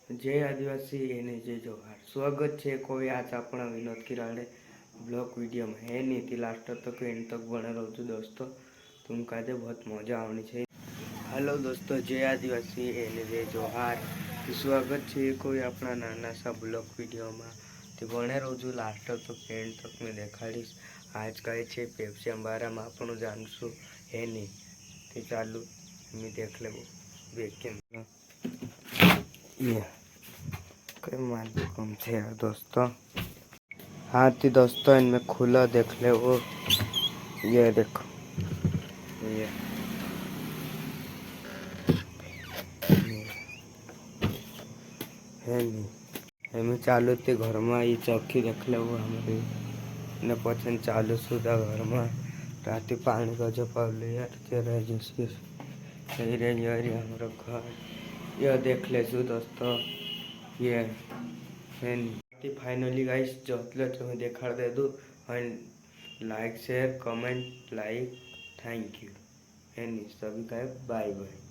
जय आदिवासी एने जय जोहार। स्वागत है कोई आज अपना विनोद किराड़े ब्लॉग वीडियो में है नहीं थी लास्ट तक एंड तक बने रहो छो दोस्तों। तुम कहते बहुत मजा आनी चाहिए। हेलो दोस्तों, जय आदिवासी एने जय जोहार। तो स्वागत है कोई अपना नाना सा ब्लॉग वीडियो में। तो बने रहो छो लास्ट तक एंड तक मैं देखाड़ीश। आज कहे छे पेप्सी अंबारा में आपण जानशू है नहीं। तो चालू मैं देख ले वेकेंड ये कोई मालूम थे यार दोस्तों। हाँ थी दोस्तों, इनमें खुला देख ले वो, ये देखो ये है नहीं एम चालू थी घर में। ये चौकी देख ले वो हमारी ने पछन चालू सुधा घर में रात पानी गजो पावले यार ते रह जैसे सही रह यार हमारा घर। यह देख ले शू दोस्तों, ये है नहीं। फाइनली गाइस जोतले तुम्हें देखा दे दूँ and like share comment like thank you है नहीं सभी का बाय बाय।